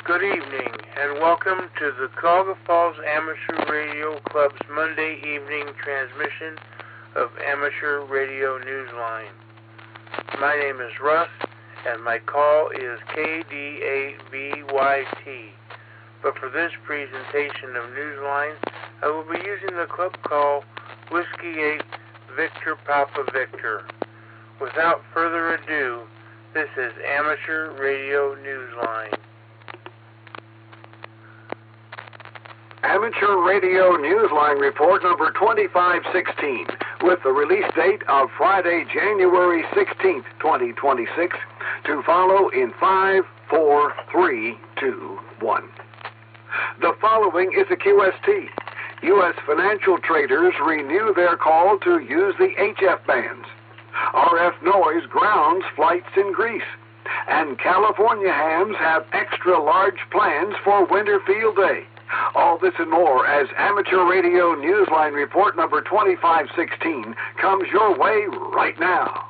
Good evening, and welcome to the Cuyahoga Falls Amateur Radio Club's Monday evening transmission of Amateur Radio Newsline. My name is Russ, and my call is KD8VYT. But for this presentation of Newsline, I will be using the club call Whiskey 8 Victor Papa Victor. Without further ado, this is Amateur Radio Newsline. Amateur Radio Newsline Report number 2516 with the release date of Friday, January 16th, 2026 to follow in 5, 4, 3, 2, 1. The following is a QST. U.S. financial traders renew their call to use the HF bands. RF noise grounds flights in Greece. And California hams have extra large plans for Winter Field Day. All this and more as Amateur Radio Newsline Report number 2516 comes your way right now.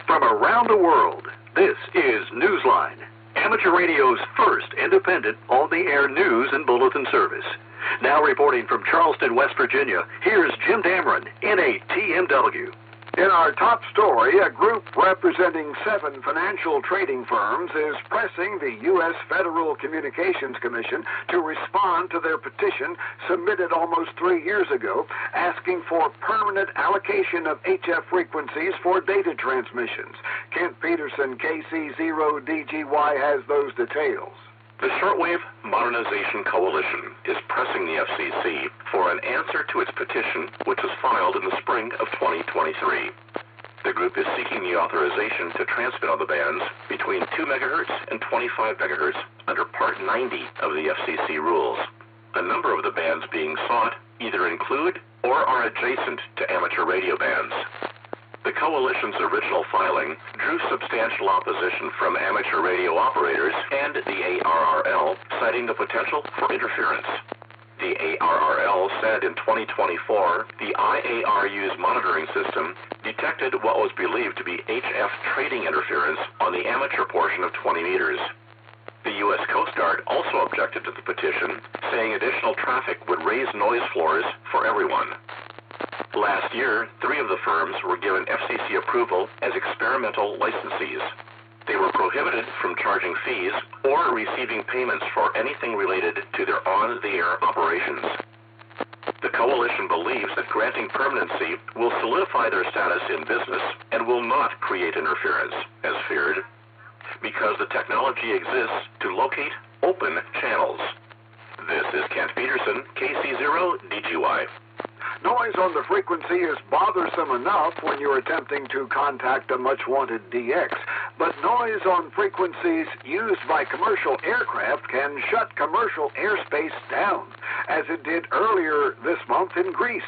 From around the world, this is Newsline, Amateur Radio's first independent on-the-air news and bulletin service. Now reporting from Charleston, West Virginia, here's Jim Dameron, N8TMW. In our top story, a group representing 7 financial trading firms is pressing the U.S. Federal Communications Commission to respond to their petition submitted almost 3 years ago, asking for permanent allocation of HF frequencies for data transmissions. Kent Peterson, KC0DGY, has those details. The Shortwave Modernization Coalition is pressing the FCC for an answer to its petition, which was filed in the spring of 2023. The group is seeking the authorization to transmit on the bands between 2 MHz and 25 MHz under Part 90 of the FCC rules. A number of the bands being sought either include or are adjacent to amateur radio bands. The Coalition's original filing drew substantial opposition from amateur radio operators and the ARRL, citing the potential for interference. The ARRL said in 2024 the IARU's monitoring system detected what was believed to be HF trading interference on the amateur portion of 20 meters. The U.S. Coast Guard also objected to the petition, saying additional traffic would raise noise floors for everyone. Last year, 3 of the firms were given FCC approval as experimental licensees. They were prohibited from charging fees or receiving payments for anything related to their on-the-air operations. The coalition believes that granting permanency will solidify their status in business and will not create interference, as feared, because the technology exists to locate open channels. This is Kent Peterson, KC0DGY. Noise on the frequency is bothersome enough when you're attempting to contact a much-wanted DX, but noise on frequencies used by commercial aircraft can shut commercial airspace down, as it did earlier this month in Greece.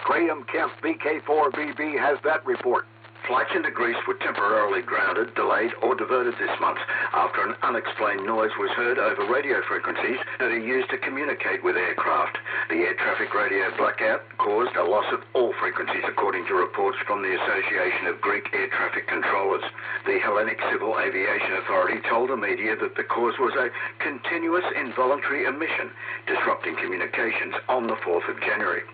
Graham Kemp, VK4BB, has that report. Flights into Greece were temporarily grounded, delayed, or diverted this month after an unexplained noise was heard over radio frequencies that are used to communicate with aircraft. The air traffic radio blackout caused a loss of all frequencies, according to reports from the Association of Greek Air Traffic Controllers. The Hellenic Civil Aviation Authority told the media that the cause was a continuous involuntary emission, disrupting communications on the 4th of January.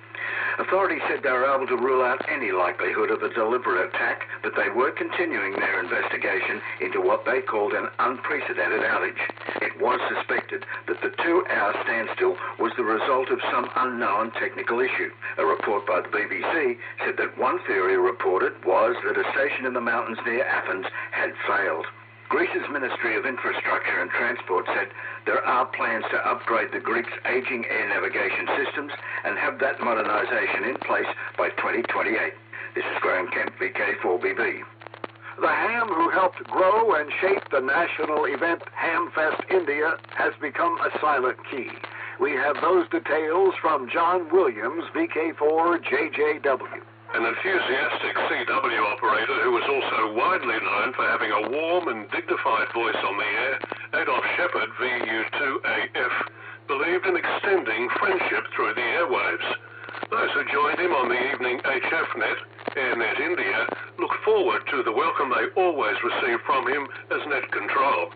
Authorities said they were able to rule out any likelihood of a deliberate attack, but they were continuing their investigation into what they called an unprecedented outage. It was suspected that the 2-hour standstill was the result of some unknown technical issue. A report by the BBC said that one theory reported was that a station in the mountains near Athens had failed. Greece's Ministry of Infrastructure and Transport said there are plans to upgrade the Greeks' aging air navigation systems and have that modernization in place by 2028. This is Graham Kemp, VK4BB. The ham who helped grow and shape the national event Hamfest India has become a silent key. We have those details from John Williams, VK4JJW. An enthusiastic CW operator who was also widely known for having a warm and dignified voice on the air, Adolf Shepard, VU2AF, believed in extending friendship through the airwaves. Those who joined him on the evening HFnet, AirNet India, look forward to the welcome they always receive from him as net control.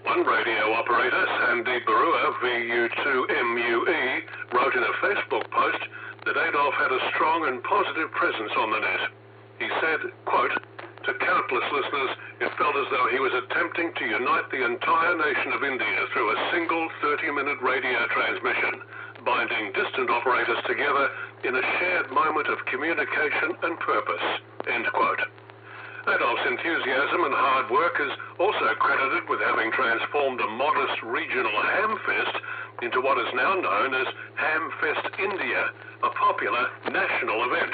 One radio operator, Sandeep Barua, VU2MUE, wrote in a Facebook post that Adolf had a strong and positive presence on the net. He said, quote, "To countless listeners, it felt as though he was attempting to unite the entire nation of India through a single 30-minute radio transmission, binding distant operators together in a shared moment of communication and purpose," end quote. Adolf's enthusiasm and hard work is also credited with having transformed a modest regional hamfest into what is now known as Hamfest India, a popular national event.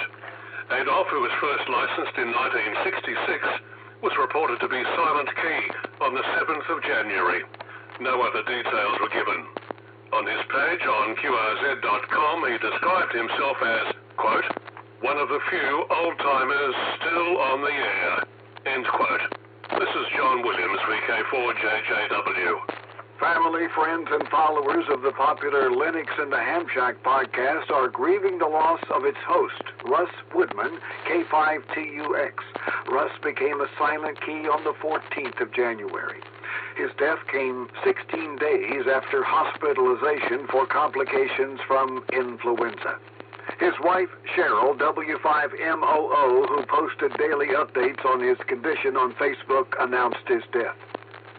Adolf, who was first licensed in 1966, was reported to be silent key on the 7th of January. No other details were given. On his page on QRZ.com, he described himself as, quote, "one of the few old-timers still on the air," end quote. This is John Williams, VK4JJW. Family, friends, and followers of the popular Linux in the Ham Shack podcast are grieving the loss of its host, Russ Woodman, K5TUX. Russ became a silent key on the 14th of January. His death came 16 days after hospitalization for complications from influenza. His wife, Cheryl, W8VPV, who posted daily updates on his condition on Facebook, announced his death.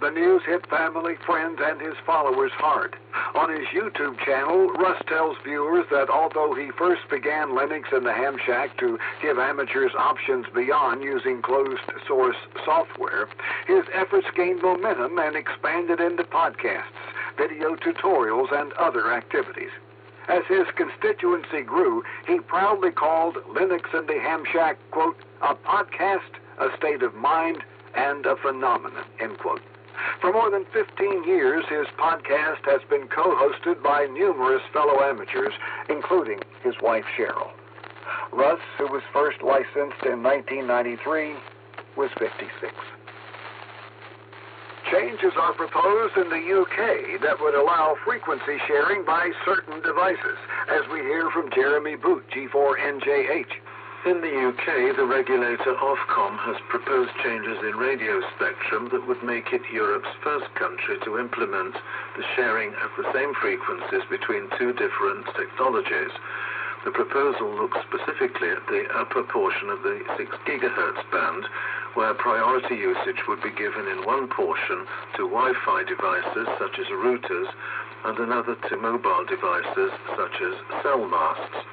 The news hit family, friends, and his followers hard. On his YouTube channel, Russ tells viewers that although he first began Linux in the Ham Shack to give amateurs options beyond using closed-source software, his efforts gained momentum and expanded into podcasts, video tutorials, and other activities. As his constituency grew, he proudly called Linux in the Ham Shack, quote, "a podcast, a state of mind, and a phenomenon," end quote. For more than 15 years, his podcast has been co-hosted by numerous fellow amateurs, including his wife, Cheryl. Russ, who was first licensed in 1993, was 56. Changes are proposed in the UK that would allow frequency sharing by certain devices, as we hear from Jeremy Boot, G4NJH. In the UK, the regulator Ofcom has proposed changes in radio spectrum that would make it Europe's first country to implement the sharing of the same frequencies between two different technologies. The proposal looks specifically at the upper portion of the 6 GHz band, where priority usage would be given in one portion to Wi-Fi devices such as routers and another to mobile devices such as cell masts.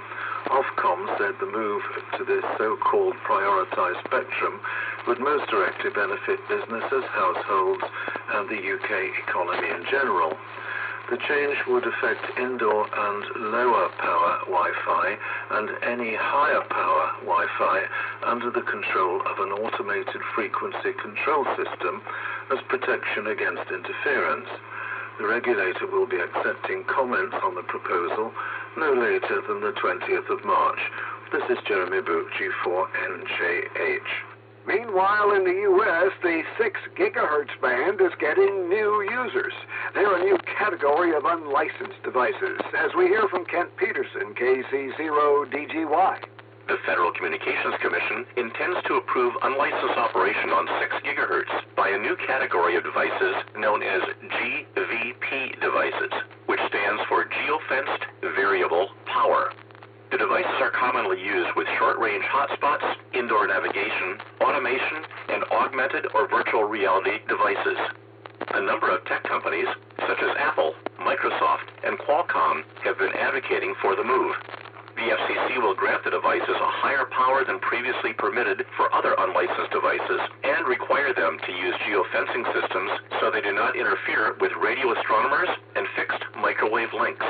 Ofcom said the move to this so-called prioritized spectrum would most directly benefit businesses, households, and the UK economy in general. The change would affect indoor and lower power Wi-Fi and any higher power Wi-Fi under the control of an automated frequency control system as protection against interference. The regulator will be accepting comments on the proposal no later than the 20th of March. This is Jeremy Boot, G4NJH. Meanwhile, in the U.S., the 6 GHz band is getting new users. They're a new category of unlicensed devices, as we hear from Kent Peterson, KC0DGY. The Federal Communications Commission intends to approve unlicensed operation on 6 GHz by a new category of devices known as GVP devices, which stands for Geofenced Variable Power. The devices are commonly used with short-range hotspots, indoor navigation, automation, and augmented or virtual reality devices. A number of tech companies, such as Apple, Microsoft, and Qualcomm, have been advocating for the move. The FCC will grant the devices a higher power than previously permitted for other unlicensed devices and require them to use geofencing systems so they do not interfere with radio astronomers and fixed microwave links.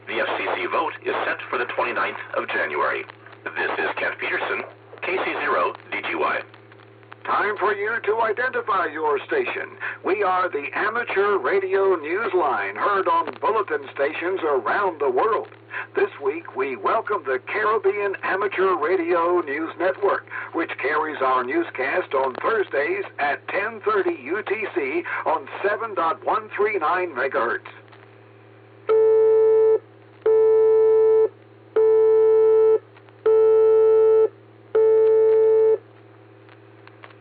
The FCC vote is set for the 29th of January. This is Kent Peterson, KC0DGY. Time for you to identify your station. We are the Amateur Radio Newsline, heard on bulletin stations around the world. This week, we welcome the Caribbean Amateur Radio News Network, which carries our newscast on Thursdays at 10:30 UTC on 7.139 MHz.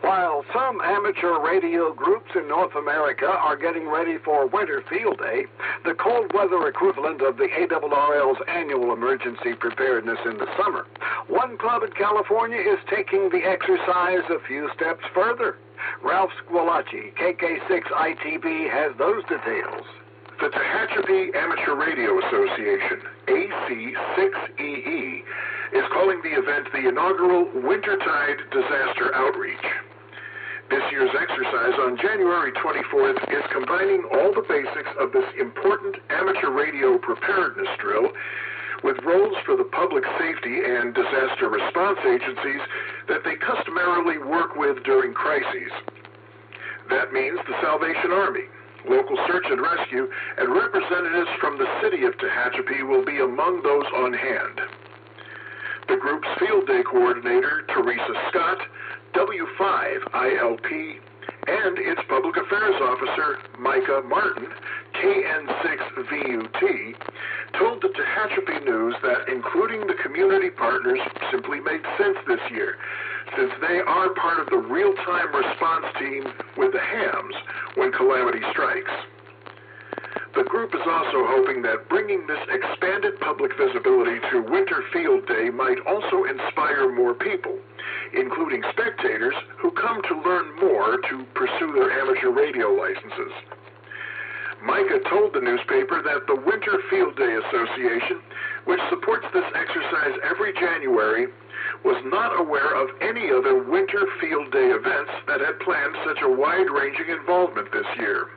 While some some amateur radio groups in North America are getting ready for Winter Field Day, the cold weather equivalent of the ARRL's annual emergency preparedness in the summer. One club in California is taking the exercise a few steps further. Ralph Squillace, KK6ITB, has those details. The Tehachapi Amateur Radio Association, AC6EE, is calling the event the inaugural Wintertide Disaster Outreach. This year's exercise on January 24th is combining all the basics of this important amateur radio preparedness drill with roles for the public safety and disaster response agencies that they customarily work with during crises. That means the Salvation Army, local search and rescue, and representatives from the city of Tehachapi will be among those on hand. The group's Field Day coordinator, Teresa Scott, W8VPV, and its public affairs officer, Micah Martin, KN6VUT, told the Tehachapi News that including the community partners simply made sense this year, since they are part of the real-time response team with the hams when calamity strikes. The group is also hoping that bringing this expanded public visibility to Winter Field Day might also inspire more people, including spectators who come to learn more to pursue their amateur radio licenses. Micah told the newspaper that the Winter Field Day Association, which supports this exercise every January, was not aware of any other Winter Field Day events that had planned such a wide-ranging involvement this year.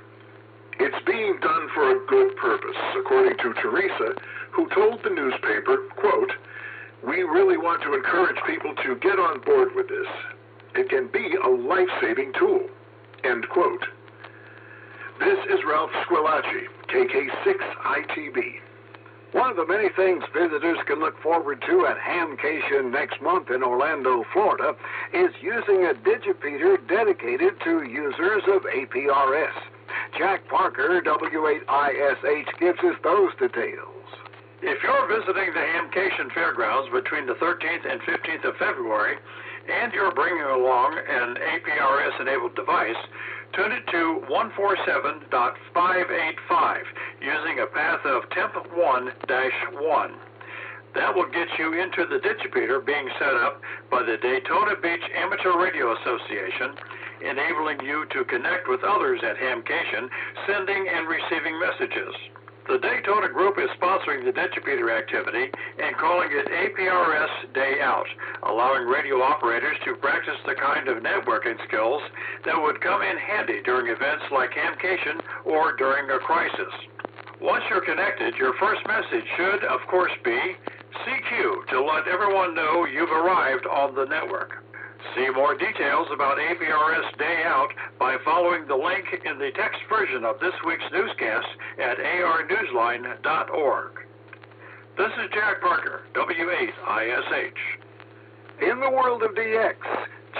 It's being done for a good purpose, according to Teresa, who told the newspaper, quote, "We really want to encourage people to get on board with this. It can be a life-saving tool," end quote. This is Ralph Squillace, KK6ITB. One of the many things visitors can look forward to at Hamcation next month in Orlando, Florida, is using a digipeater dedicated to users of APRS. Jack Parker, W8ISH, gives us those details. If you're visiting the Hamcation Fairgrounds between the 13th and 15th of February, and you're bringing along an APRS-enabled device, tune it to 147.585 using a path of temp1-1. That will get you into the digipeater being set up by the Daytona Beach Amateur Radio Association, enabling you to connect with others at Hamcation, sending and receiving messages. The Daytona Group is sponsoring the digipeater activity and calling it APRS Day Out, allowing radio operators to practice the kind of networking skills that would come in handy during events like Hamcation or during a crisis. Once you're connected, your first message should, of course, be CQ to let everyone know you've arrived on the network. See more details about APRS Day Out by following the link in the text version of this week's newscast at arnewsline.org. This is Jack Parker, W8ISH. In the world of DX,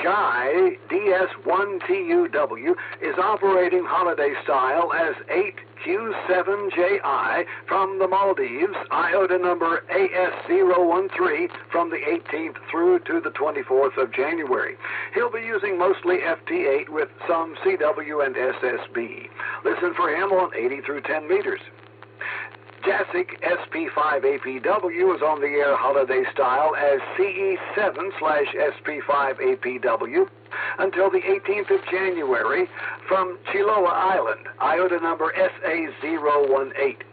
Chai DS1TUW is operating holiday style as 8Q7JI from the Maldives, IOTA number AS013 from the 18th through to the 24th of January. He'll be using mostly FT8 with some CW and SSB. Listen for him on 80 through 10 meters. Jasic SP5APW is on the air holiday style as CE7/SP5APW until the 18th of January from Chiloa Island, IOTA number SA018.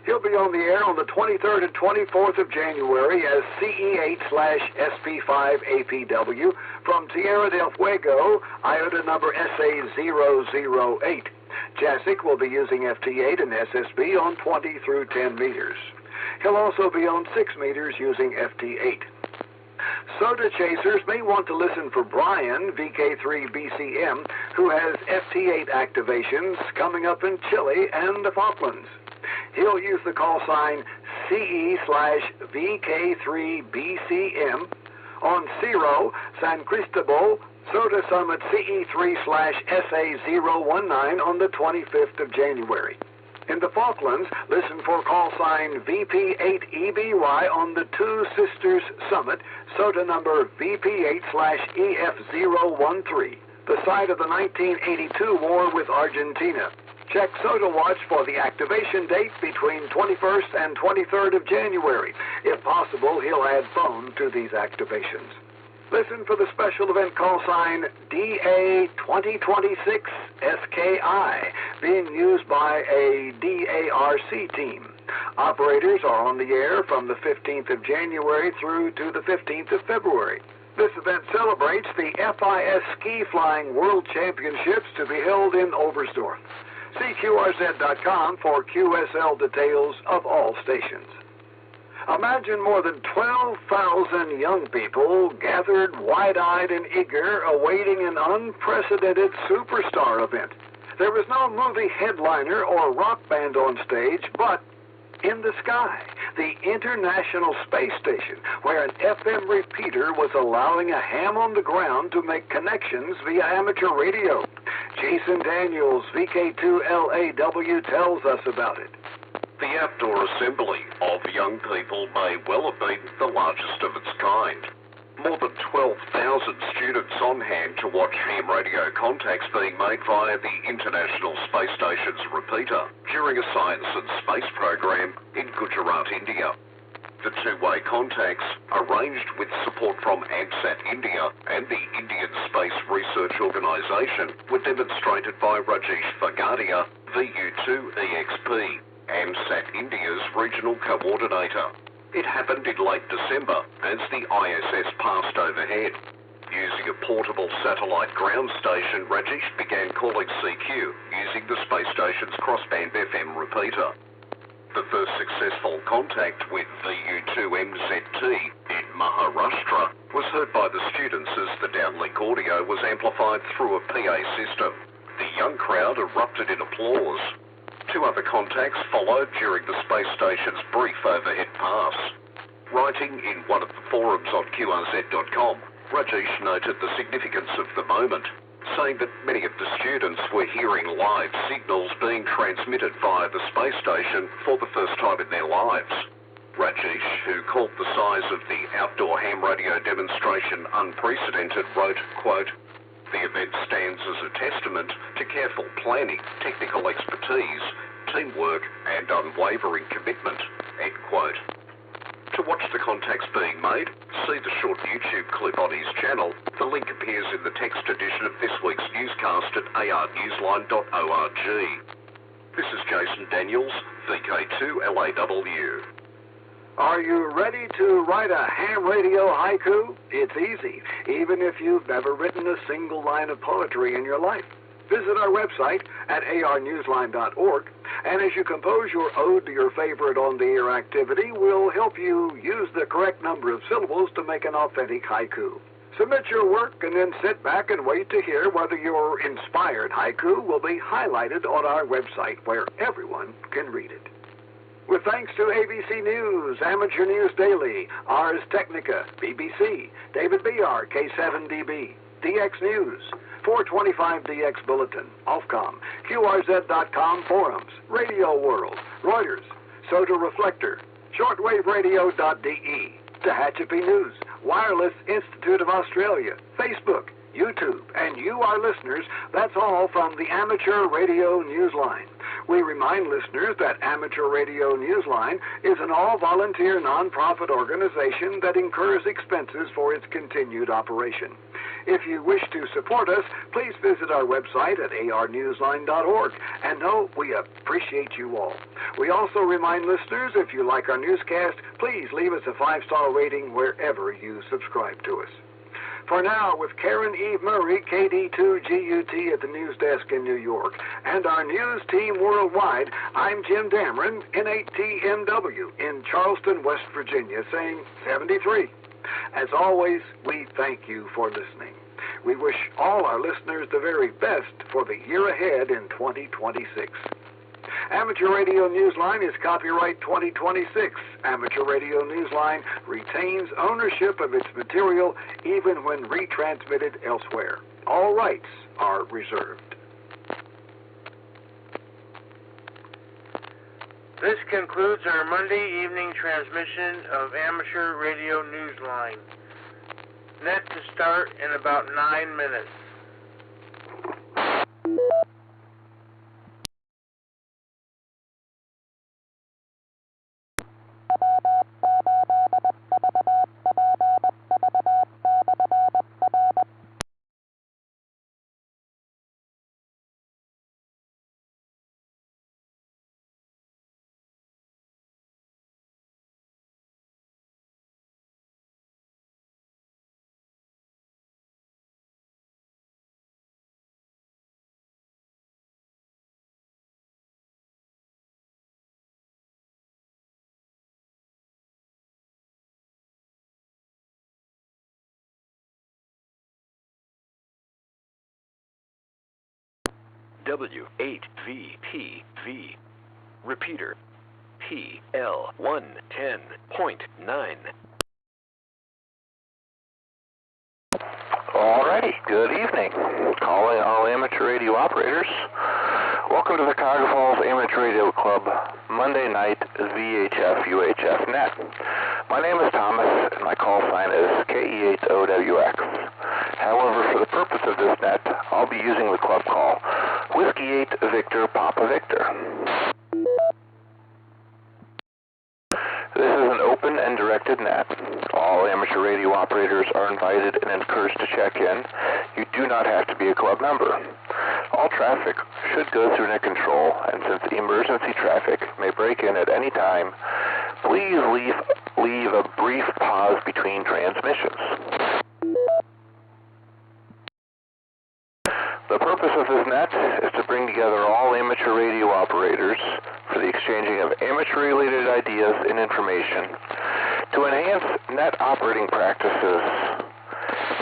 He'll be on the air on the 23rd and 24th of January as CE8/SP5APW from Tierra del Fuego, IOTA number SA008. Jasic will be using FT8 and SSB on 20 through 10 meters. He'll also be on 6 meters using FT8. Soda chasers may want to listen for Brian, VK3BCM, who has FT8 activations coming up in Chile and the Falklands. He'll use the call sign CE/VK3BCM on Ciro, San Cristobal, Soda Summit CE3/SA019 on the 25th of January. In the Falklands, listen for call sign VP8EBY on the Two Sisters Summit, Soda number VP8/EF013. the site of the 1982 war with Argentina. Check SodaWatch for the activation date between 21st and 23rd of January. If possible, he'll add phone to these activations. Listen for the special event call sign DA2026SKI being used by a DARC team. Operators are on the air from the 15th of January through to the 15th of February. This event celebrates the FIS Ski Flying World Championships to be held in Oberstdorf. See QRZ.com for QSL details of all stations. Imagine more than 12,000 young people gathered wide-eyed and eager, awaiting an unprecedented superstar event. There was no movie headliner or rock band on stage, but in the sky, the International Space Station, where an FM repeater was allowing a ham on the ground to make connections via amateur radio. Jason Daniels, VK2LAW, tells us about it. The outdoor assembly of young people may well have been the largest of its kind. More than 12,000 students on hand to watch ham radio contacts being made via the International Space Station's repeater during a science and space program in Gujarat, India. The two-way contacts, arranged with support from ANSAT India and the Indian Space Research Organisation, were demonstrated by Rajesh Vagadia, VU2EXP, ANSAT India's regional coordinator. It happened in late December as the ISS passed overhead. Using a portable satellite ground station, Rajesh began calling CQ using the space station's crossband FM repeater. The first successful contact with VU2MZT in Maharashtra was heard by the students as the downlink audio was amplified through a PA system. The young crowd erupted in applause. Two other contacts followed during the space station's brief overhead pass. Writing in one of the forums on QRZ.com, Rajesh noted the significance of the moment, saying that many of the students were hearing live signals being transmitted via the space station for the first time in their lives. Rajesh, who called the size of the outdoor ham radio demonstration unprecedented, wrote, quote, "The event stands as a testament to careful planning, technical expertise, teamwork, and unwavering commitment," end quote. To watch the contacts being made, see the short YouTube clip on his channel. The link appears in the text edition of this week's newscast at arnewsline.org. This is Jason Daniels, VK2LAW. Are you ready to write a ham radio haiku? It's easy, even if you've never written a single line of poetry in your life. Visit our website at arnewsline.org, and as you compose your ode to your favorite on-the-air activity, we'll help you use the correct number of syllables to make an authentic haiku. Submit your work and then sit back and wait to hear whether your inspired haiku will be highlighted on our website where everyone can read it. With thanks to ABC News, Amateur News Daily, Ars Technica, BBC, David BR, K7DB, DX News, 425DX Bulletin, Ofcom, QRZ.com Forums, Radio World, Reuters, Soda Reflector, ShortwaveRadio.de, Tehachapi News, Wireless Institute of Australia, Facebook, YouTube, and you, our listeners, that's all from the Amateur Radio Newsline. We remind listeners that Amateur Radio Newsline is an all-volunteer nonprofit organization that incurs expenses for its continued operation. If you wish to support us, please visit our website at arnewsline.org, and know we appreciate you all. We also remind listeners, if you like our newscast, please leave us a 5-star rating wherever you subscribe to us. For now, with Karen Eve Murray, KD2GUT at the news desk in New York, and our news team worldwide, I'm Jim Dameron, N8TMW, in Charleston, West Virginia, saying 73. As always, we thank you for listening. We wish all our listeners the very best for the year ahead in 2026. Amateur Radio Newsline is copyright 2026. Amateur Radio Newsline retains ownership of its material even when retransmitted elsewhere. All rights are reserved. This concludes our Monday evening transmission of Amateur Radio Newsline. Net to start in about 9 minutes. W8VPV. Repeater, PL110.9. Alrighty, good evening. Calling all amateur radio operators. Welcome to the Cuyahoga Falls Amateur Radio Club Monday night VHF UHF net. My name is Thomas and my call sign is KE8OWX. However, for the purpose of this net, I'll be using the club call Whiskey 8 Victor Papa Victor. This is an open and directed net. All amateur radio operators are invited and encouraged to check in. You do not have to be a club member. All traffic should go through net control, and since emergency traffic may break in at any time, please leave a brief pause between transmissions. The purpose of this net is to bring together all amateur radio operators for the exchanging of amateur-related ideas and information to enhance net operating practices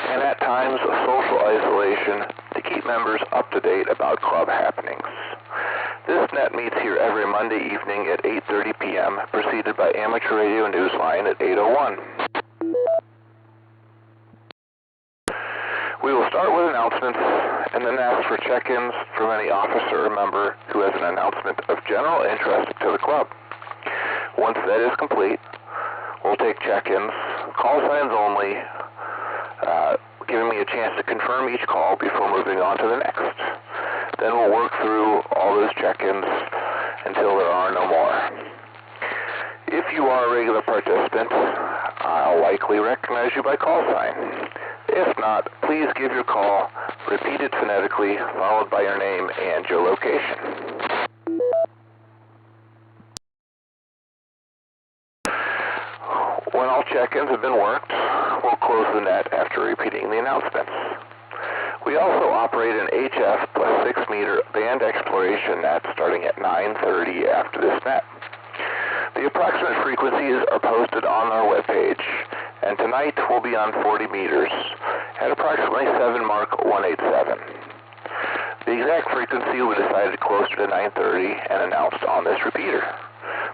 and at times social isolation to keep members up to date about club happenings. This net meets here every Monday evening at 8:30 p.m., preceded by Amateur Radio Newsline at 8:01. We will start with announcements and then ask for check-ins from any officer or member who has an announcement of general interest to the club. Once that is complete, we'll take check-ins, call signs only, giving me a chance to confirm each call before moving on to the next. Then we'll work through all those check-ins until there are no more. If you are a regular participant, I'll likely recognize you by call sign. If not, please give your call, repeat it phonetically, followed by your name and your location. When all check-ins have been worked, we'll close the net after repeating the announcements. We also operate an HF plus 6 meter band exploration net starting at 9:30 after this net. The approximate frequencies are posted on our webpage, and tonight we'll be on 40 meters at approximately 7 Mark 187. The exact frequency will be decided closer to 9:30 and announced on this repeater.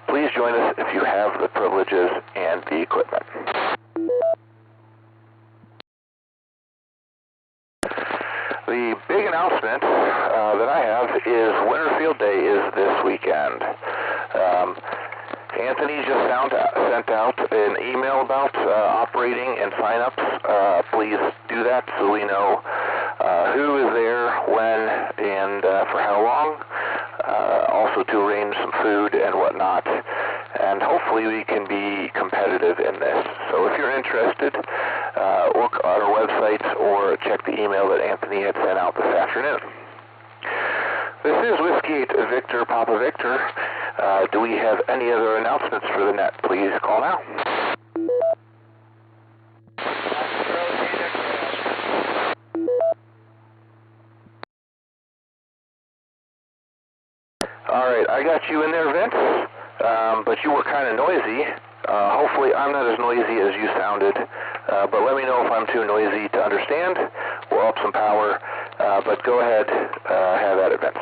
Please join us if you have the privileges and the equipment. The big announcement that I have is Winterfield Day is this weekend. Anthony just sent out an email about operating and sign-ups. Please do that so we know who is there, when, and for how long. Also to arrange some food and whatnot. And hopefully we can be competitive in this. So if you're interested, look on our website or check the email that Anthony had sent out this afternoon. This is Whiskey 8 Victor Papa Victor. Do we have any other announcements for the net? Please call now. All right, I got you in there, Vince, but you were kind of noisy. Hopefully I'm not as noisy as you sounded, but let me know if I'm too noisy to understand. We'll up some power, but go ahead, have at it, Vince.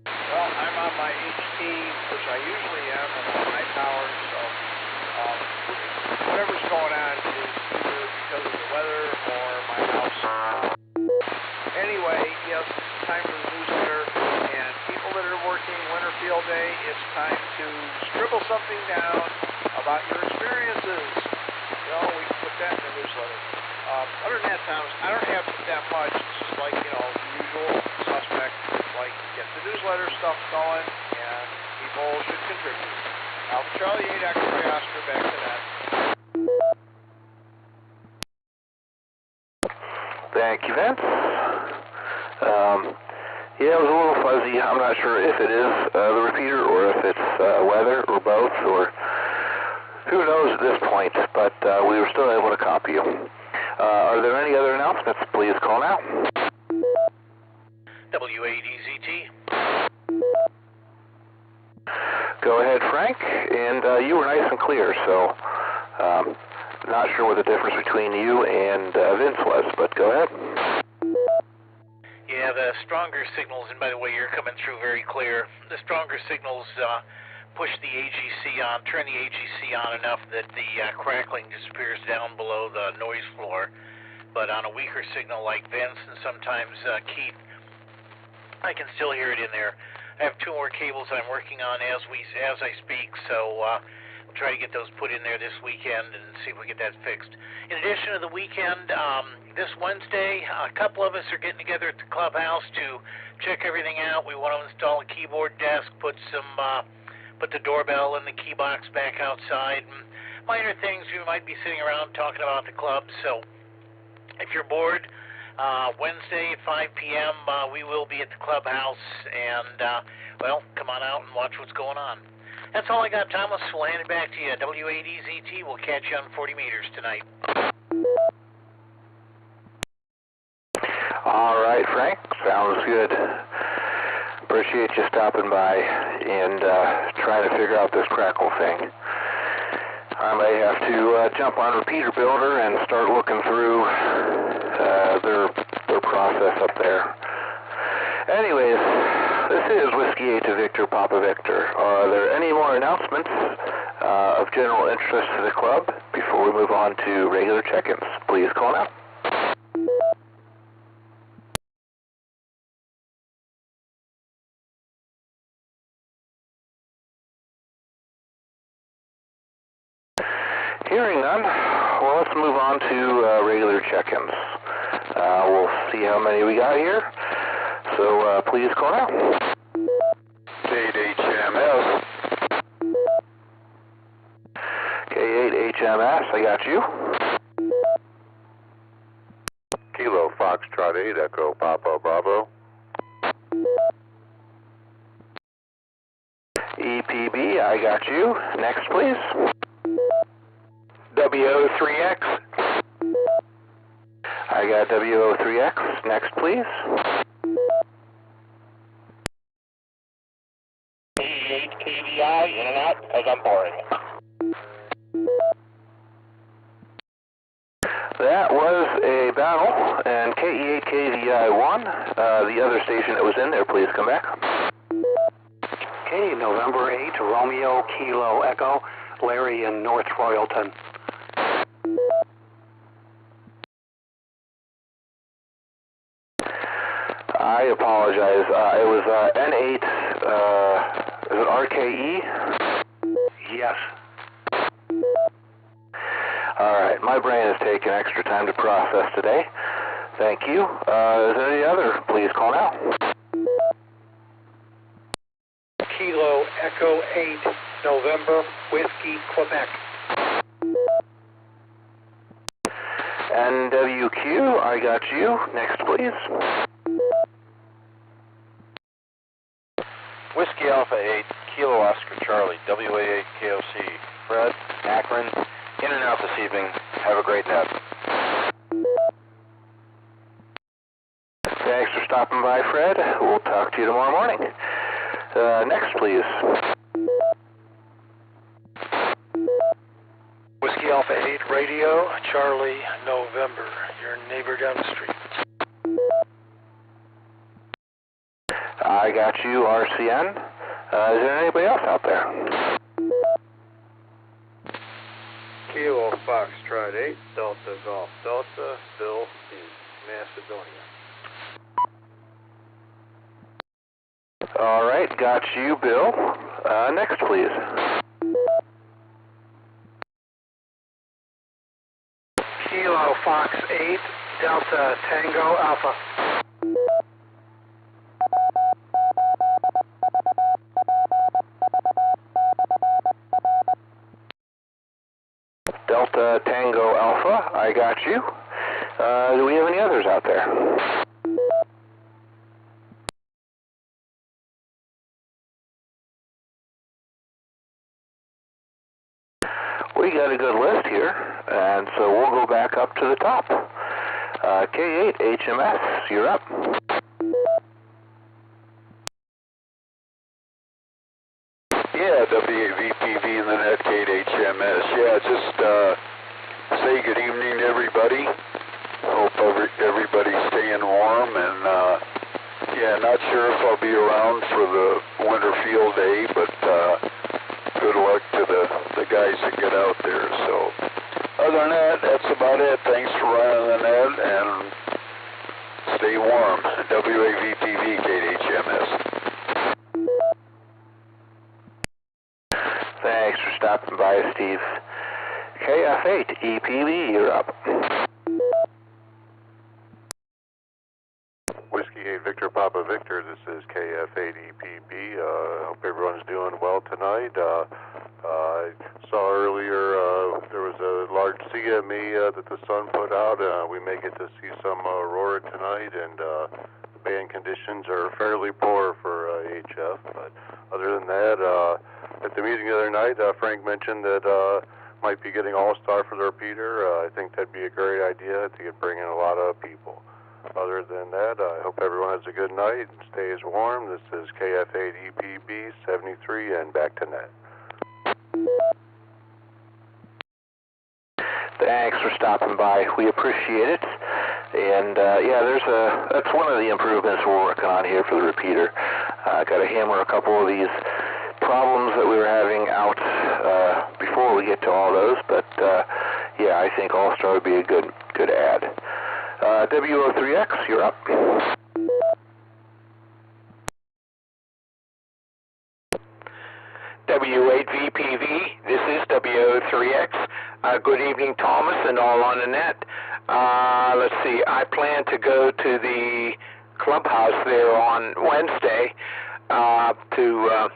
Well, I'm on my HP, which I usually am, and on high power, so whatever's going on is either because of the weather or my house. Anyway, yes, it's time for the newsletter, and people that are working Winterfield Day, it's time to scribble something down about your experiences. You know, we can put that in the newsletter. Other than that, Thomas, I don't have that much. It's just like, the usual suspect. Like, get the newsletter stuff going, and people should contribute. Alpha Charlie 8 X-Ray Oscar, back to that. Thank you, Vince. Yeah, it was a little fuzzy. I'm not sure if it is the repeater or if it's weather or both, or who knows at this point, but we were still able to copy you. Are there any other announcements? Please call now. W8EZT. Go ahead, Frank, and you were nice and clear, so not sure what the difference between you and Vince was, but go ahead. Yeah, the stronger signals, and by the way, you're coming through very clear. The stronger signals push the AGC on, turn the AGC on enough that the crackling disappears down below the noise floor. But on a weaker signal like Vince and sometimes Keith, I can still hear it in there. I have 2 more cables I'm working on as I speak, so we'll try to get those put in there this weekend and see if we get that fixed. In addition to the weekend, this Wednesday, a couple of us are getting together at the clubhouse to check everything out. We want to install a keyboard desk, put the doorbell and the key box back outside, and minor things. We might be sitting around talking about the club. So if you're bored, Wednesday at 5 p.m., we will be at the clubhouse, and, well, come on out and watch what's going on. That's all I got, Thomas. We'll hand it back to you. W8EZT, we'll catch you on 40 meters tonight. All right, Frank. Sounds good. Appreciate you stopping by and trying to figure out this crackle thing. I may have to jump on Repeater Builder and start looking through their process up there. Anyways, this is Whiskey 8 to Victor, Papa Victor. Are there any more announcements of general interest to the club before we move on to regular check-ins? Please call now. Hearing none, well, let's move on to regular check-ins. We'll see how many we got here. So please call now. K8HMS. K8HMS, I got you. Kilo Foxtrot 8, Echo Papa Bravo. EPB, I got you. Next, please. WO3X. I got WO3X. Next, please. KE8KVI, in and out because I'm boring. That was a battle, and KE8KVI won. The other station that was in there, please come back. Okay, November 8, Romeo Kilo Echo, Larry in North Royalton. I apologize. It was N8, is it RKE? Yes. Alright, my brain is taking extra time to process today. Thank you. Is there any other? Please call now. Kilo Echo 8, November, Whiskey, Quebec. NWQ, I got you. Next, please. Whiskey Alpha 8, Kilo Oscar Charlie, WA8KOC. Fred, Akron, in and out this evening. Have a great night. Thanks for stopping by, Fred. We'll talk to you tomorrow morning. Next, please. Whiskey Alpha 8, Radio, Charlie, November. Your neighbor down the street. I got you, RCN. Is there anybody else out there? Kilo Foxtrot 8, Delta Golf Delta, Bill in Macedonia. All right, got you, Bill. Next, please. Kilo Fox 8, Delta Tango Alpha. Delta Tango Alpha, I got you. Do we have any others out there? We got a good list here, and so we'll go back up to the top. K8 HMS, you're up. Yeah, W8VPV in the net, K8 HMS. Yeah, just say good evening to everybody. Hope everybody's staying warm and W8VPV, KHMS. Thanks for stopping by, Steve. KF8EPV, you're up. Whiskey 8 Victor Papa Victor, this is KF8EPB. Hope everyone's doing well tonight. I saw earlier there was a large CME that the sun put out. We may get to see some aurora tonight, and the band conditions are fairly poor for HF. But other than that, at the meeting the other night, Frank mentioned that might be getting All-Star for the repeater. I think that'd be a great idea to bring in a lot of people. Other than that, I hope everyone has a good night and stays warm. This is KF8EPB 73 and back to net. Thanks for stopping by. We appreciate it. And yeah, that's one of the improvements we're working on here for the repeater. Got to hammer a couple of these problems that we were having out before we get to all those. But yeah, I think All-Star would be a good add. W03X, you're up. W8VPV, this is W03X. Good evening, Thomas, and all on the net. Let's see, I plan to go to the clubhouse there on Wednesday to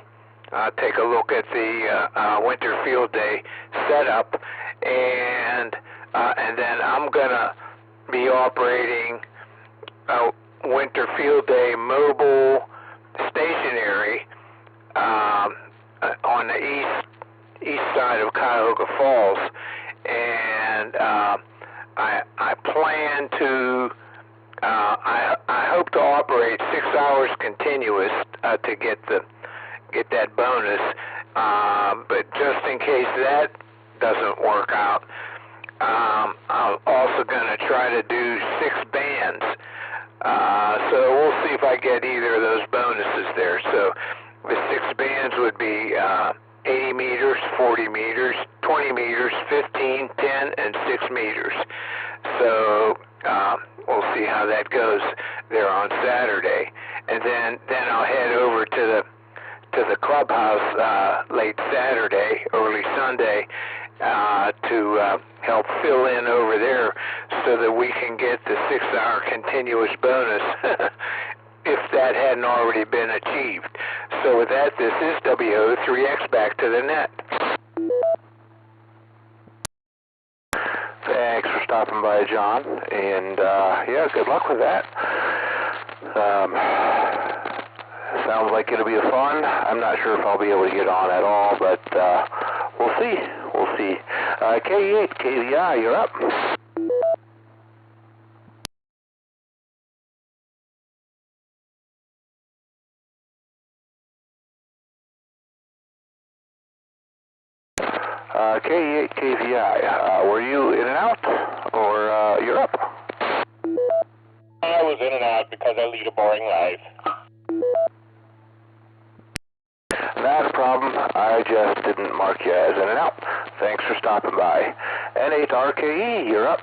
take a look at the winter field day setup, and then I'm gonna be operating a winter field day mobile stationary on the east side of Cuyahoga Falls, and I plan to I hope to operate 6 hours continuous to get that bonus, but just in case that doesn't work out, I'm also going to try to do 6 bands. So we'll see if I get either of those bonuses there. So the 6 bands would be 80 meters, 40 meters, 20 meters, 15, 10, and 6 meters. So we'll see how that goes there on Saturday. And then I'll head over to the clubhouse late Saturday, early Sunday, to help fill in over there so that we can get the 6-hour continuous bonus if that hadn't already been achieved. So with that, this is W03X back to the net. Thanks for stopping by, John, and yeah, good luck with that. Sounds like it'll be fun. I'm not sure if I'll be able to get on at all, but we'll see. We'll see. K8, KVI, you're up. K8, KVI, were you in and out, or you're up? I was in and out because I lead a boring life. Not a problem. I just didn't mark you as in and out. Thanks for stopping by. N8RKE, you're up.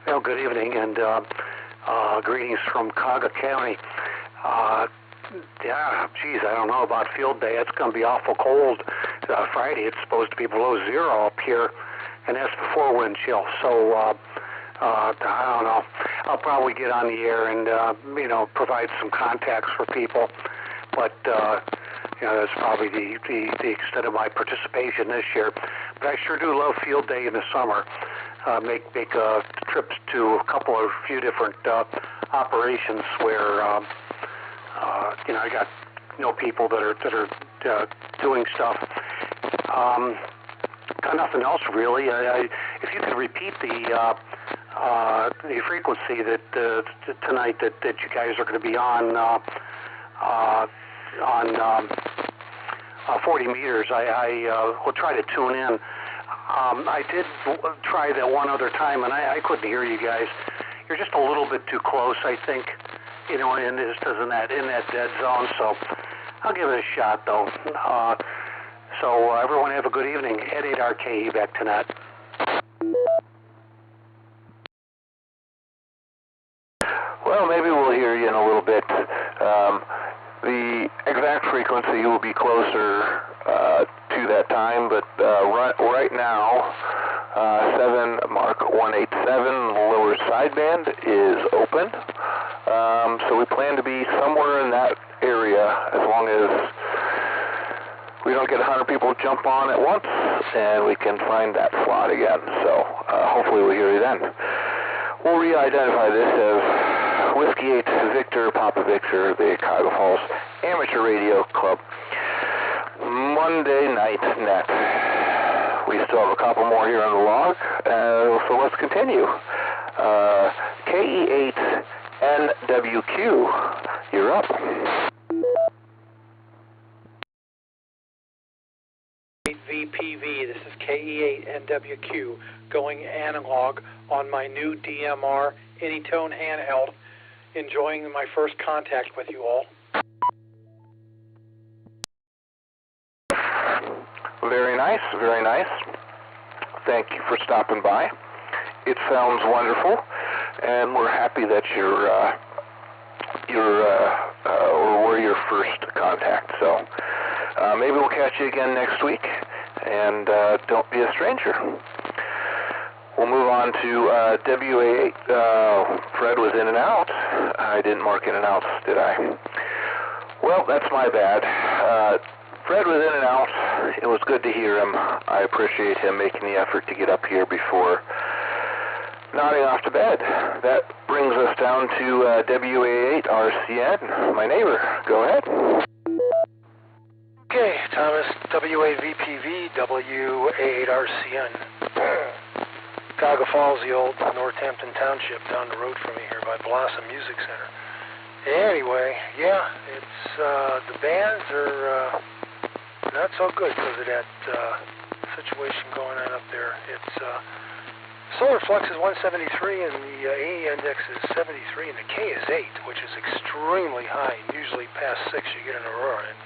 Well, good evening, and greetings from Cuyahoga County. Yeah, geez, I don't know about field day. It's going to be awful cold. Friday, it's supposed to be below 0 up here, and that's before wind chill. So, I don't know. I'll probably get on the air and, provide some contacts for people. But, that's probably the extent of my participation this year. But I sure do love field day in the summer. Make trips to a few different operations where, I got people that are doing stuff. Got nothing else really. If you could repeat the frequency that tonight that you guys are going to be on 40 meters, I will try to tune in. I did try that one other time, and I couldn't hear you guys. You're just a little bit too close, I think. And this isn't in that dead zone. So I'll give it a shot, though. So everyone have a good evening. N8RKE back to net. it. The exact frequency will be closer to that time, but right now, 7 Mark 187 lower sideband is open. So we plan to be somewhere in that area as long as we don't get 100 people jump on at once, and we can find that slot again. So hopefully we'll hear you then. We'll re-identify this as Whiskey 8 Victor Papa Victor, the Cuyahoga Falls Amateur Radio Club. Monday Night Net. We still have a couple more here on the log, so let's continue. KE8NWQ, you're up. VPV, this is KE8NWQ, going analog on my new DMR Anytone handheld, enjoying my first contact with you all. Very nice, very nice. Thank you for stopping by. It sounds wonderful, and we're happy that we're your first contact. So maybe we'll catch you again next week, and don't be a stranger. We'll move on to W8. Fred was in and out. I didn't mark in and outs, did I? Well, that's my bad. Fred was in and out. It was good to hear him. I appreciate him making the effort to get up here before nodding off to bed. That brings us down to W8RCN, my neighbor. Go ahead. Okay, Thomas, W8VPV, W8RCN. Cuyahoga Falls, the old Northampton Township down the road from me here by Blossom Music Center. Anyway, yeah, it's the bands are not so good because of that situation going on up there. It's solar flux is 173 and the AE index is 73 and the K is 8, which is extremely high. Usually past 6 you get an aurora. And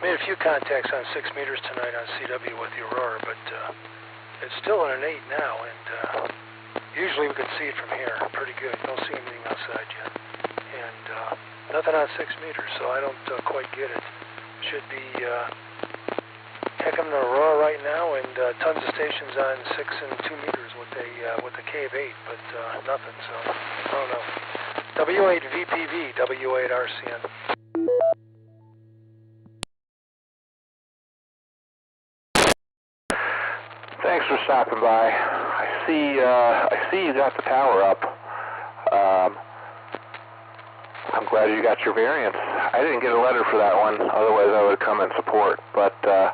made a few contacts on 6 meters tonight on CW with the aurora, but it's still at an 8 now, and usually we can see it from here pretty good. Don't see anything outside yet. And nothing on 6 meters, so I don't quite get it. Should be heck of an aurora right now, and tons of stations on 6 and 2 meters with the K of 8, but nothing, so I don't know. W8VPV, W8RCN. Thanks for stopping by. I see you got the tower up. I'm glad you got your variance. I didn't get a letter for that one, otherwise I would have come in support. But I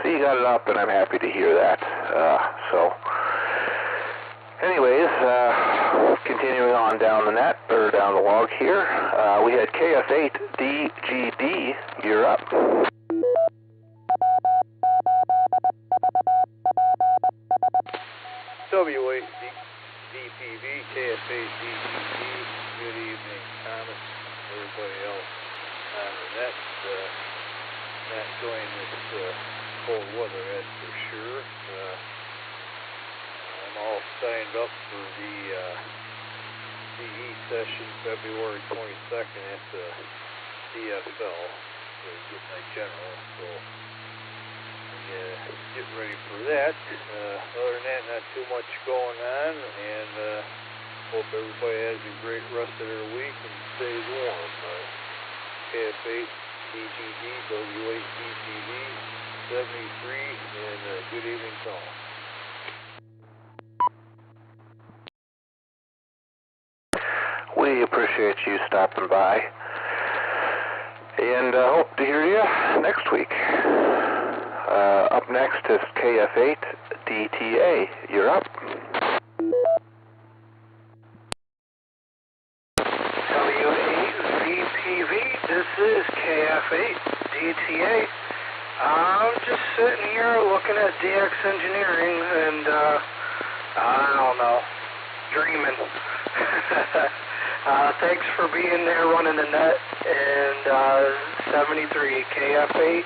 see you got it up, and I'm happy to hear that. Anyways, continuing on down the net, or down the log here, we had KF8DGD. You're up. W8VPV, KF8DGD, good evening, Thomas, everybody else on the net, not enjoying this cold weather, that's for sure. I'm all signed up for the CE session February 22nd at the DFL, the Good Night General, so getting ready for that. Other than that, not too much going on, and hope everybody has a great rest of their week and stays warm. KF8DGD, W8VPV, 73, and good evening to all. We appreciate you stopping by, and hope to hear you next week. Up next is KF8DTA. You're up. W8VPV, this is KF8DTA. I'm just sitting here looking at DX Engineering and, I don't know, dreaming. Thanks for being there running the net, and 73, KF8.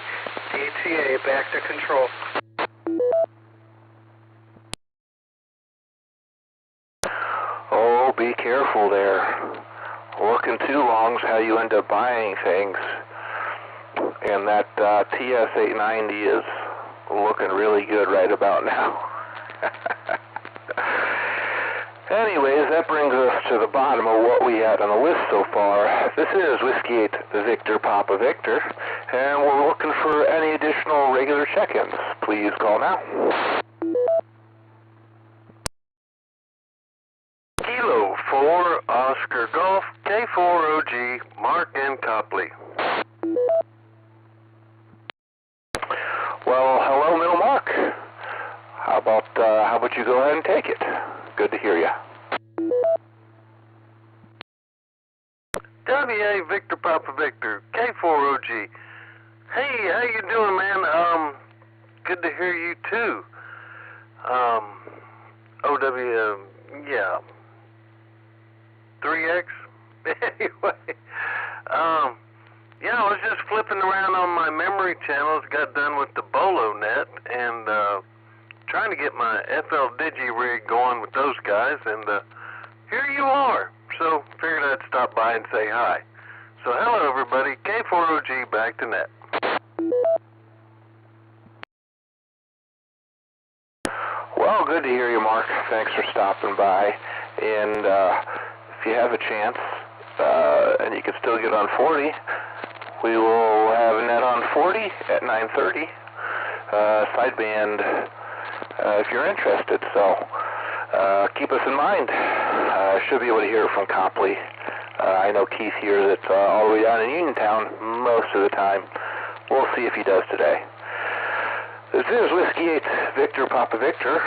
DTA, back to control. Oh, be careful there. Working too long is how you end up buying things. And that TS890 is looking really good right about now. Anyways, that brings us to the bottom of what we had on the list so far. This is Whiskey 8 Victor Papa Victor, and we're looking for any additional regular check-ins. Please call now. Kilo 4 Oscar Golf K4OG Mark and Copley. Well, hello, Middle Mark. How about you go ahead and take it? Good to hear you. W8 Victor Papa Victor K4OG. Hey, how you doing, man? Good to hear you too. OW, yeah. 3X. Anyway, yeah, I was just flipping around on my memory channels. Got done with the Bolo net and trying to get my FL Digi rig going with those guys, and here you are. So figured I'd stop by and say hi. So hello everybody, K4OG back to net. Well, good to hear you, Mark. Thanks for stopping by. And if you have a chance, and you can still get on 40, we will have a net on 40 at 9:30. Sideband. If you're interested, so keep us in mind. Should be able to hear it from Copley. I know Keith hears it all the way down in Uniontown most of the time. We'll see if he does today. This is Whiskey 8 Victor Papa Victor.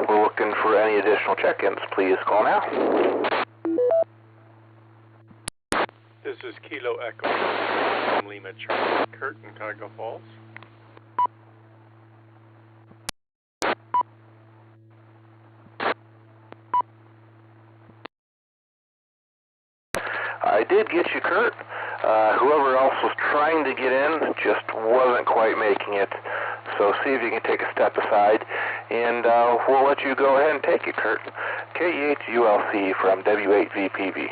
We're looking for any additional check-ins. Please call now. This is Kilo Echo from Lima Charlie Kurt in Cuyahoga Falls. I did get you, Kurt. Whoever else was trying to get in just wasn't quite making it. So see if you can take a step aside, and we'll let you go ahead and take it, Kurt. KEHULC from W8VPV.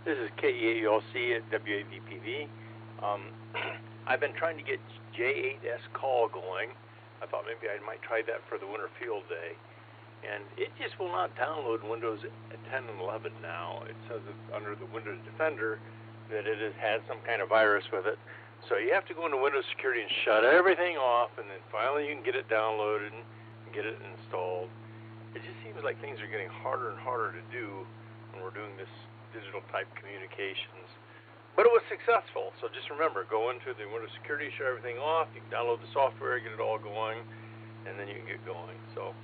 This is KEHULC at W8VPV. I've been trying to get J8S call going. I thought maybe I might try that for the winter field day. And it just will not download Windows 10 and 11 now. It says under the Windows Defender that it has had some kind of virus with it. So you have to go into Windows Security and shut everything off, and then finally you can get it downloaded and get it installed. It just seems like things are getting harder and harder to do when we're doing this digital type communications. But it was successful, so just remember, go into the Windows Security, shut everything off, you can download the software, get it all going, and then you can get going. So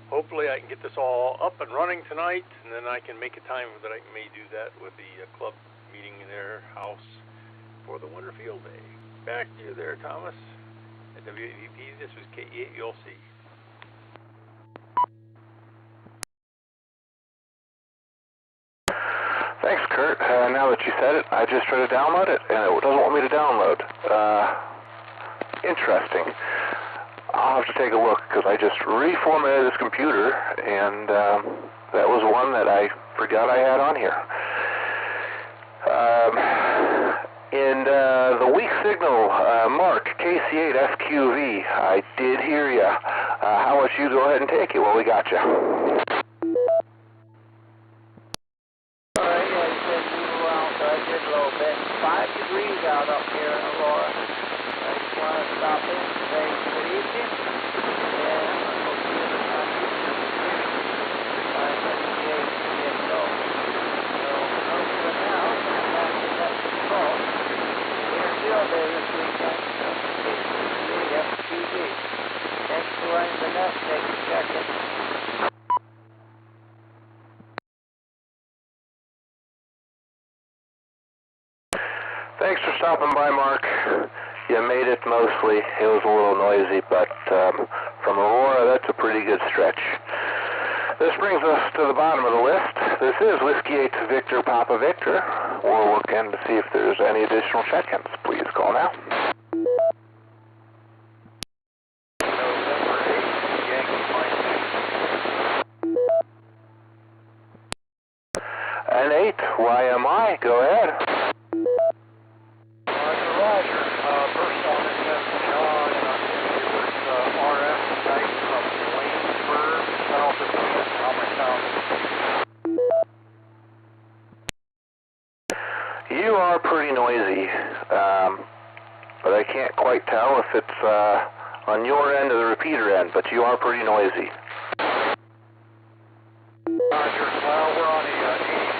hopefully I can get this all up and running tonight, and then I can make a time that I may do that with the club meeting in their house for the winter field day. Back to you there, Thomas, at W8VP. This was KEHULC. Thanks, Kurt. Now that you said it, I just tried to download it, and it doesn't want me to download. Interesting. I'll have to take a look, because I just reformatted this computer, and that was one that I forgot I had on here. And the weak signal, Mark, KC8FQV, I did hear you. How about you go ahead and take it? Well, we got you. Out up here in Aurora. I just want to stop in and say good evening. And I'm going to see you on YouTube. I'm going to be able to get going. So, for now, I'm back to that call. We're field day this weekend. FTV. Thanks for running the net. Take a second. Thanks for stopping by, Mark. You made it mostly. It was a little noisy, but from Aurora, that's a pretty good stretch. This brings us to the bottom of the list. This is Whiskey 8 Victor Papa Victor. We'll look in to see if there's any additional check-ins. Please call now. Okay, go ahead. Roger. First on it says John, and I'm it was RF type from Waynesburg, south of You are pretty noisy, but I can't quite tell if it's on your end or the repeater end, but you are pretty noisy. Roger. Well, we're on the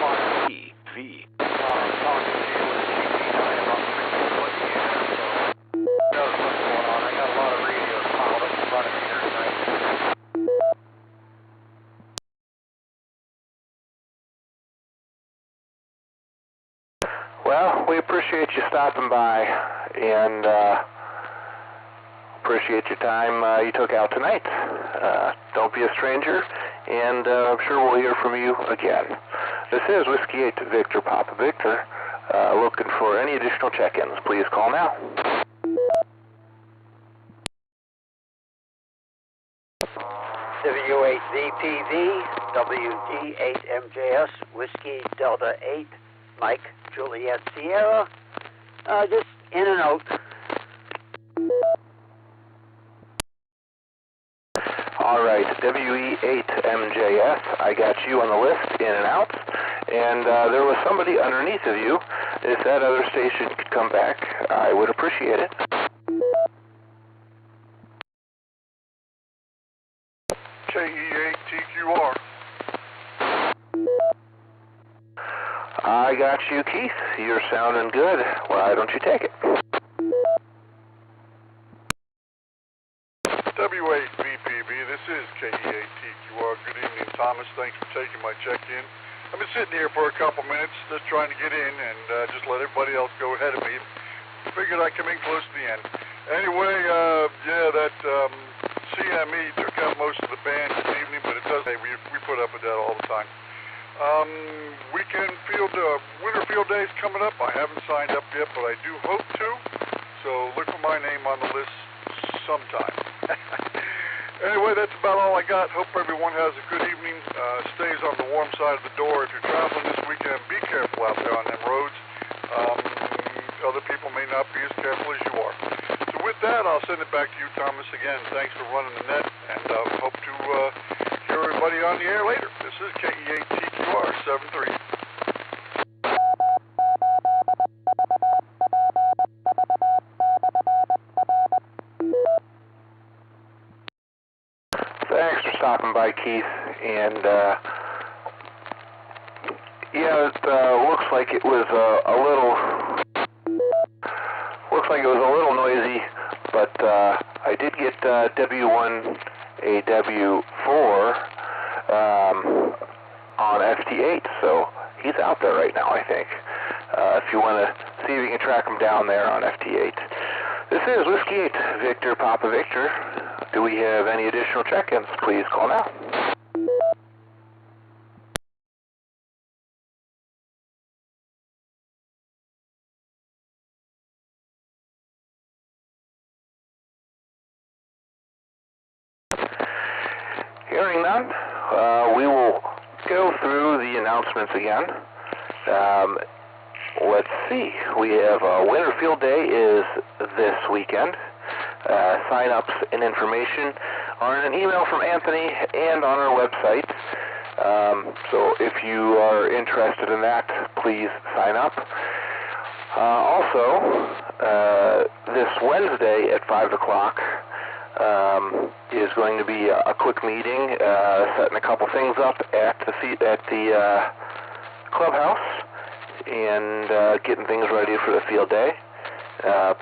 85 PV. Talking to you with a GP9 about 6 foot in, so knows what's going on. I got a lot of radios piled up in front of me here tonight. Well, we appreciate you stopping by, and appreciate your time you took out tonight. Don't be a stranger, and I'm sure we'll hear from you again. This is Whiskey 8 Victor Papa Victor. Looking for any additional check-ins, please call now. W8VPV, WD8MJS, Whiskey Delta 8, Mike Juliet Sierra, just in and out. All right, WE8MJS, I got you on the list, in and out, and there was somebody underneath of you. If that other station could come back, I would appreciate it. KE8TQR. I got you, Keith. You're sounding good. Why don't you take it? W8VPV, this is KE8TQR. Good evening, Thomas. Thanks for taking my check-in. I've been sitting here for a couple minutes just trying to get in and just let everybody else go ahead of me. Figured I'd come in close to the end. Anyway, that CME took out most of the band this evening, but it does, hey, we put up with that all the time. Winter field days coming up. I haven't signed up yet, but I do hope to. So look for my name on the list sometime. Anyway, that's about all I got. Hope everyone has a good evening. Stays on the warm side of the door. If you're traveling this weekend, be careful out there on them roads. Other people may not be as careful as you are. So with that, I'll send it back to you, Thomas. Again, thanks for running the net, and hope to hear everybody on the air later. This is KE8TQR 73. Thanks for stopping by, Keith. And it looks like it was a little noisy, but I did get W1AW4 on FT8, so he's out there right now, I think. If you want to see if you can track him down there on FT8. This is Whiskey 8 Victor Papa Victor. Do we have any additional check-ins? Please call now. Hearing none, we will go through the announcements again. Let's see. We have Winter Field Day is this weekend. Sign-ups and information are in an email from Anthony and on our website. So if you are interested in that, please sign up. Also, this Wednesday at 5 o'clock is going to be a quick meeting, setting a couple things up at the clubhouse and getting things ready for the field day.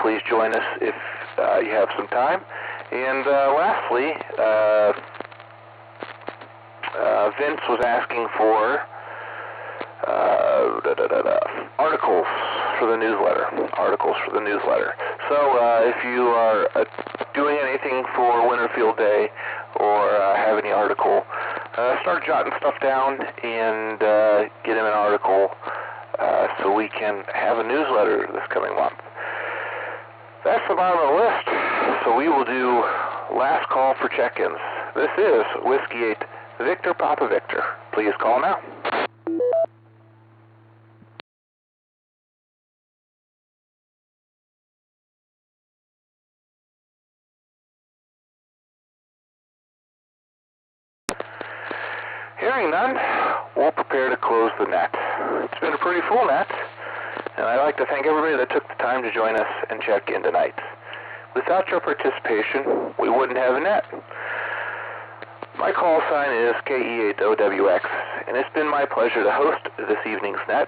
Please join us if you have some time. And lastly, Vince was asking for articles for the newsletter. So if you are doing anything for Winter Field Day or have any article, start jotting stuff down and get him an article so we can have a newsletter this coming month. That's the bottom of the list, so we will do last call for check-ins. This is Whiskey 8 Victor Papa Victor. Please call now. Hearing none, we'll prepare to close the net. It's been a pretty full net, and I'd like to thank everybody that took the time to join us and check in tonight. Without your participation, we wouldn't have a net. My call sign is KE8OWX, and it's been my pleasure to host this evening's net.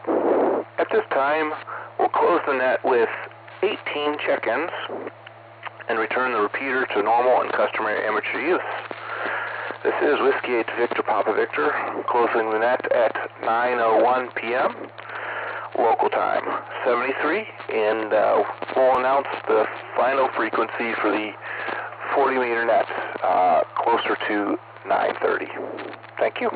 At this time, we'll close the net with 18 check-ins and return the repeater to normal and customary amateur use. This is Whiskey 8 Victor Papa Victor, closing the net at 9:01 p.m. local time, 73, and we'll announce the final frequency for the 40-meter net closer to 9:30. Thank you.